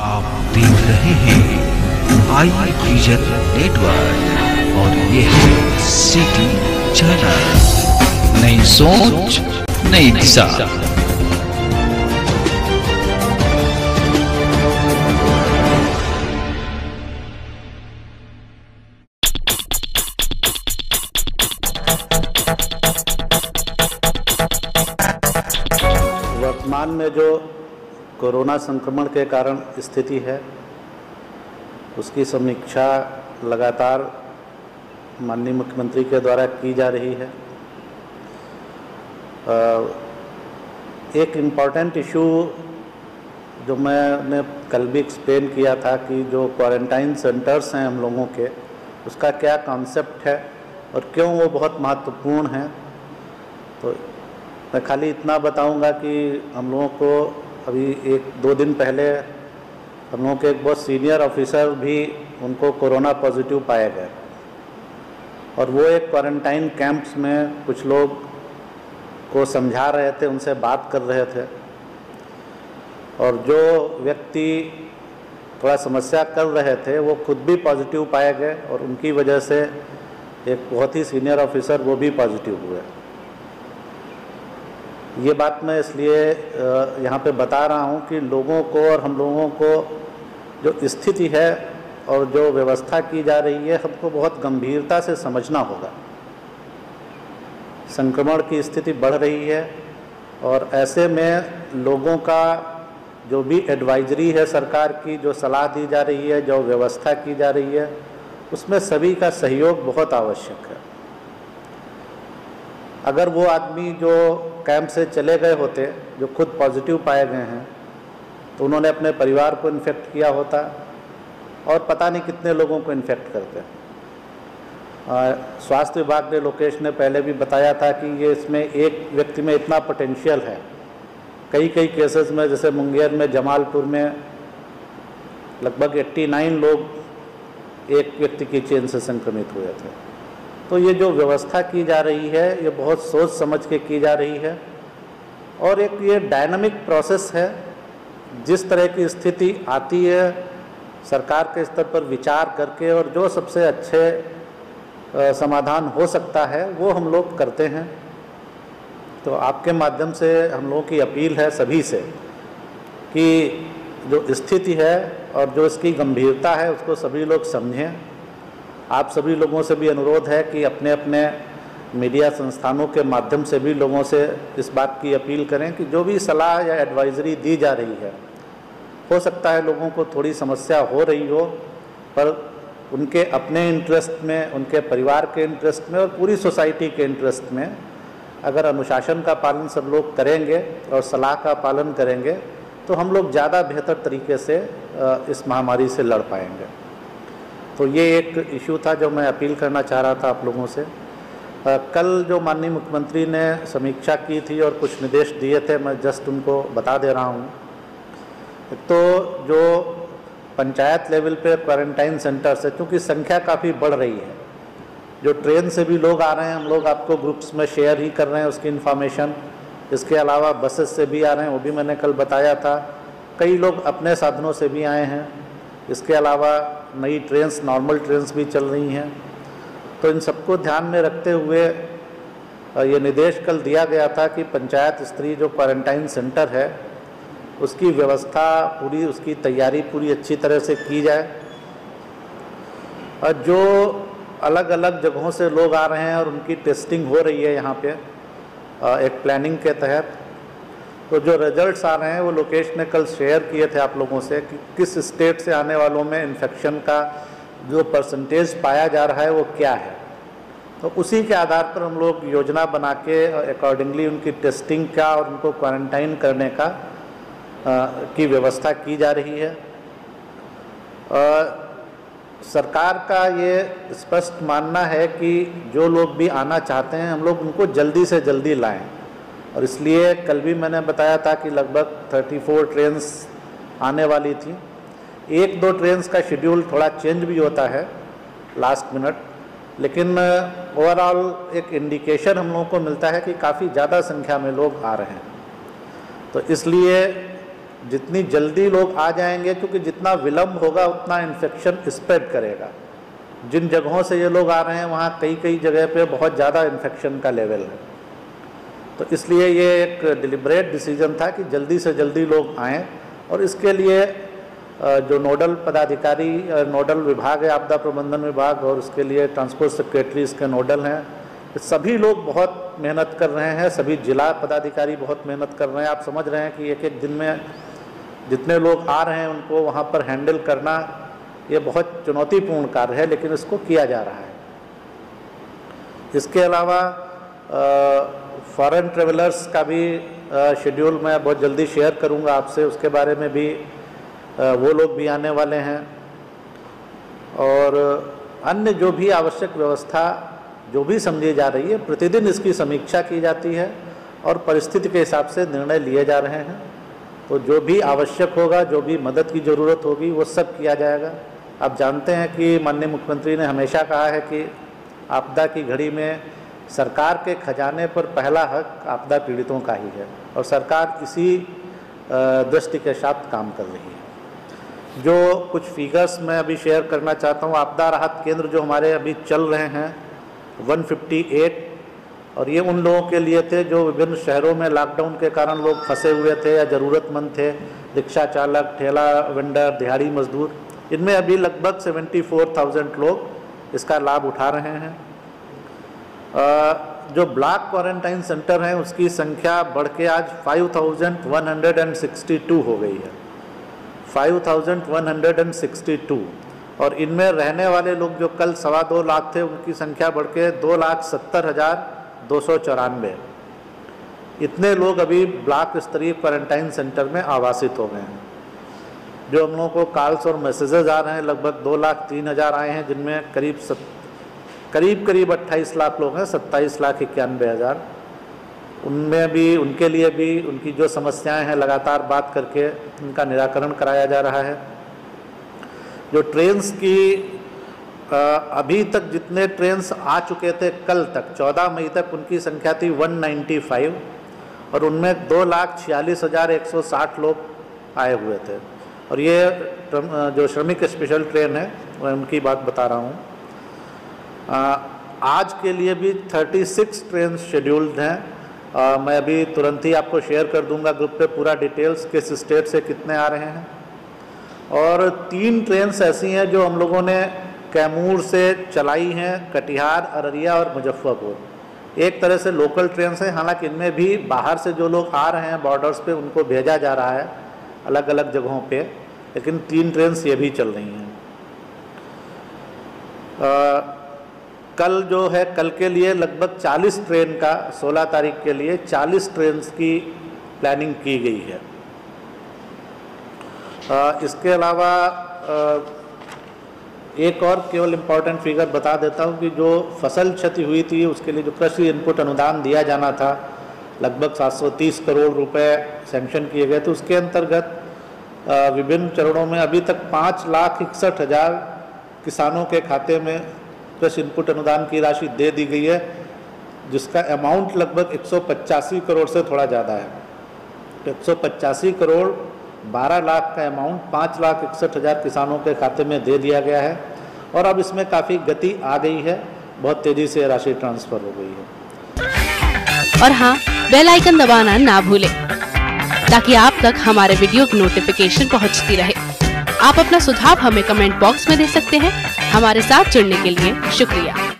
आप देख रहे हैं आई विजन नेटवर्क और ये है सिटी चैनल। नई सोच नई दिशा। वर्तमान में जो कोरोना संक्रमण के कारण स्थिति है उसकी समीक्षा लगातार माननीय मुख्यमंत्री के द्वारा की जा रही है। एक इम्पॉर्टेंट इशू जो मैंने कल भी एक्सप्लेन किया था कि जो क्वारंटाइन सेंटर्स हैं हम लोगों के, उसका क्या कॉन्सेप्ट है और क्यों वो बहुत महत्वपूर्ण है। तो मैं खाली इतना बताऊंगा कि हम लोगों को अभी 1-2 दिन पहले हम लोगों के एक बहुत सीनियर ऑफिसर भी उनको कोरोना पॉजिटिव पाए गए और वो एक क्वारंटाइन कैंप्स में कुछ लोग को समझा रहे थे, उनसे बात कर रहे थे और जो व्यक्ति थोड़ा समस्या कर रहे थे वो खुद भी पॉजिटिव पाए गए और उनकी वजह से एक बहुत ही सीनियर ऑफिसर वो भी पॉजिटिव हुए। ये बात मैं इसलिए यहाँ पे बता रहा हूँ कि लोगों को और हम लोगों को जो स्थिति है और जो व्यवस्था की जा रही है हमको बहुत गंभीरता से समझना होगा। संक्रमण की स्थिति बढ़ रही है और ऐसे में लोगों का जो भी एडवाइजरी है सरकार की, जो सलाह दी जा रही है, जो व्यवस्था की जा रही है, उसमें सभी का सहयोग बहुत आवश्यक है। अगर वो आदमी जो कैंप से चले गए होते, जो खुद पॉजिटिव पाए गए हैं, तो उन्होंने अपने परिवार को इन्फेक्ट किया होता और पता नहीं कितने लोगों को इन्फेक्ट करते। स्वास्थ्य विभाग ने, लोकेश ने पहले भी बताया था कि ये इसमें एक व्यक्ति में इतना पोटेंशियल है। कई केसेस में, जैसे मुंगेर में, जमालपुर में लगभग 89 लोग एक व्यक्ति की चेन से संक्रमित हुए थे। तो ये जो व्यवस्था की जा रही है ये बहुत सोच समझ के की जा रही है और एक ये डायनामिक प्रोसेस है। जिस तरह की स्थिति आती है सरकार के स्तर पर विचार करके और जो सबसे अच्छे समाधान हो सकता है वो हम लोग करते हैं। तो आपके माध्यम से हम लोगों की अपील है सभी से कि जो स्थिति है और जो इसकी गंभीरता है उसको सभी लोग समझें। आप सभी लोगों से भी अनुरोध है कि अपने अपने मीडिया संस्थानों के माध्यम से भी लोगों से इस बात की अपील करें कि जो भी सलाह या एडवाइजरी दी जा रही है, हो सकता है लोगों को थोड़ी समस्या हो रही हो, पर उनके अपने इंटरेस्ट में, उनके परिवार के इंटरेस्ट में और पूरी सोसाइटी के इंटरेस्ट में अगर अनुशासन का पालन सब लोग करेंगे और सलाह का पालन करेंगे तो हम लोग ज़्यादा बेहतर तरीके से इस महामारी से लड़ पाएंगे। तो ये एक इशू था जो मैं अपील करना चाह रहा था आप लोगों से। कल जो माननीय मुख्यमंत्री ने समीक्षा की थी और कुछ निर्देश दिए थे, मैं जस्ट उनको बता दे रहा हूँ। तो जो पंचायत लेवल पे क्वारंटाइन सेंटर्स है, क्योंकि संख्या काफ़ी बढ़ रही है, जो ट्रेन से भी लोग आ रहे हैं, हम लोग आपको ग्रुप्स में शेयर ही कर रहे हैं उसकी इन्फॉर्मेशन। इसके अलावा बसेस से भी आ रहे हैं, वो भी मैंने कल बताया था। कई लोग अपने साधनों से भी आए हैं। इसके अलावा नई ट्रेन्स, नॉर्मल ट्रेन्स भी चल रही हैं। तो इन सबको ध्यान में रखते हुए ये निर्देश कल दिया गया था कि पंचायत स्तरीय जो क्वारंटाइन सेंटर है उसकी व्यवस्था पूरी, उसकी तैयारी पूरी अच्छी तरह से की जाए। और जो अलग अलग जगहों से लोग आ रहे हैं और उनकी टेस्टिंग हो रही है यहाँ पे एक प्लानिंग के तहत, तो जो रिजल्ट्स आ रहे हैं वो लोकेश ने कल शेयर किए थे आप लोगों से कि किस स्टेट से आने वालों में इन्फेक्शन का जो परसेंटेज पाया जा रहा है वो क्या है। तो उसी के आधार पर हम लोग योजना बना के अकॉर्डिंगली उनकी टेस्टिंग का और उनको क्वारंटाइन करने का की व्यवस्था की जा रही है। सरकार का ये स्पष्ट मानना है कि जो लोग भी आना चाहते हैं हम लोग उनको जल्दी से जल्दी लाएं और इसलिए कल भी मैंने बताया था कि लगभग 34 ट्रेन्स आने वाली थी। 1-2 ट्रेन्स का शेड्यूल थोड़ा चेंज भी होता है लास्ट मिनट, लेकिन ओवरऑल एक इंडिकेशन हम लोगों को मिलता है कि काफ़ी ज़्यादा संख्या में लोग आ रहे हैं। तो इसलिए जितनी जल्दी लोग आ जाएंगे, क्योंकि जितना विलम्ब होगा उतना इन्फेक्शन स्प्रेड करेगा। जिन जगहों से ये लोग आ रहे हैं वहाँ कई जगह पे बहुत ज़्यादा इन्फेक्शन का लेवल है। तो इसलिए ये एक डिलिब्रेट डिसीजन था कि जल्दी से जल्दी लोग आएँ, और इसके लिए जो नोडल पदाधिकारी, नोडल विभाग है आपदा प्रबंधन विभाग, और उसके लिए ट्रांसपोर्ट सेक्रेटरी इसके नोडल हैं, सभी लोग बहुत मेहनत कर रहे हैं। सभी जिला पदाधिकारी बहुत मेहनत कर रहे हैं। आप समझ रहे हैं कि एक दिन में जितने लोग आ रहे हैं उनको वहाँ पर हैंडल करना ये बहुत चुनौतीपूर्ण कार्य है, लेकिन इसको किया जा रहा है। इसके अलावा फॉरेन ट्रेवलर्स का भी शेड्यूल मैं बहुत जल्दी शेयर करूँगा आपसे, उसके बारे में भी वो लोग भी आने वाले हैं। और अन्य जो भी आवश्यक व्यवस्था जो भी समझी जा रही है, प्रतिदिन इसकी समीक्षा की जाती है और परिस्थिति के हिसाब से निर्णय लिए जा रहे हैं। तो जो भी आवश्यक होगा, जो भी मदद की ज़रूरत होगी, वो सब किया जाएगा। आप जानते हैं कि माननीय मुख्यमंत्री ने हमेशा कहा है कि आपदा की घड़ी में सरकार के खजाने पर पहला हक आपदा पीड़ितों का ही है, और सरकार इसी दृष्टि के साथ काम कर रही है। जो कुछ फिगर्स मैं अभी शेयर करना चाहता हूँ, आपदा राहत केंद्र जो हमारे अभी चल रहे हैं 158, और ये उन लोगों के लिए थे जो विभिन्न शहरों में लॉकडाउन के कारण लोग फंसे हुए थे या ज़रूरतमंद थे, रिक्शा चालक, ठेला वेंडर, दिहाड़ी मजदूर। इनमें अभी लगभग 74,000 लोग इसका लाभ उठा रहे हैं। जो ब्लॉक क्वारंटाइन सेंटर हैं उसकी संख्या बढ़ के आज 5,162 हो गई है, 5,162, और इनमें रहने वाले लोग जो कल 2.25 लाख थे उनकी संख्या बढ़ के 2,70,294। इतने लोग अभी ब्लॉक स्तरीय क्वारंटाइन सेंटर में आवासित हो गए हैं। जो हम लोगों को कॉल्स और मैसेजेस आ रहे हैं, लगभग 2,03,000 आए हैं, जिनमें करीब 28 लाख लोग हैं, 27,91,000। उनमें भी, उनके लिए भी उनकी जो समस्याएं हैं लगातार बात करके उनका निराकरण कराया जा रहा है। जो ट्रेन्स की अभी तक जितने ट्रेन्स आ चुके थे कल तक 14 मई तक, उनकी संख्या थी 195, और उनमें 2,46,160 लोग आए हुए थे। और ये जो श्रमिक स्पेशल ट्रेन है मैं उनकी बात बता रहा हूँ। आज के लिए भी 36 ट्रेन शेड्यूल्ड हैं। मैं अभी तुरंत ही आपको शेयर कर दूंगा ग्रुप पे पूरा डिटेल्स, किस स्टेट से कितने आ रहे हैं। और 3 ट्रेन्स ऐसी हैं जो हम लोगों ने कैमूर से चलाई हैं, कटिहार, अररिया और मुजफ्फरपुर। एक तरह से लोकल ट्रेन हैं, हालांकि इनमें भी बाहर से जो लोग आ रहे हैं बॉर्डर्स पे उनको भेजा जा रहा है अलग अलग जगहों पे, लेकिन 3 ट्रेन्स ये भी चल रही हैं। कल जो है, कल के लिए लगभग 40 ट्रेन का, 16 तारीख के लिए 40 ट्रेन की प्लानिंग की गई है। इसके अलावा एक और केवल इम्पॉर्टेंट फिगर बता देता हूँ कि जो फसल क्षति हुई थी उसके लिए जो कृषि इनपुट अनुदान दिया जाना था, लगभग 730 करोड़ रुपए सैंक्शन किए गए थे। उसके अंतर्गत विभिन्न चरणों में अभी तक 5,61,000 किसानों के खाते में कृषि इनपुट अनुदान की राशि दे दी गई है, जिसका अमाउंट लगभग 185 करोड़ से थोड़ा ज़्यादा है। 185 करोड़ 12 लाख का अमाउंट 5,61,000 किसानों के खाते में दे दिया गया है, और अब इसमें काफ़ी गति आ गई है, बहुत तेज़ी से राशि ट्रांसफ़र हो गई है। और हाँ, बेल आइकन दबाना ना भूलें ताकि आप तक हमारे वीडियो की नोटिफिकेशन पहुंचती रहे। आप अपना सुझाव हमें कमेंट बॉक्स में दे सकते हैं। हमारे साथ जुड़ने के लिए शुक्रिया।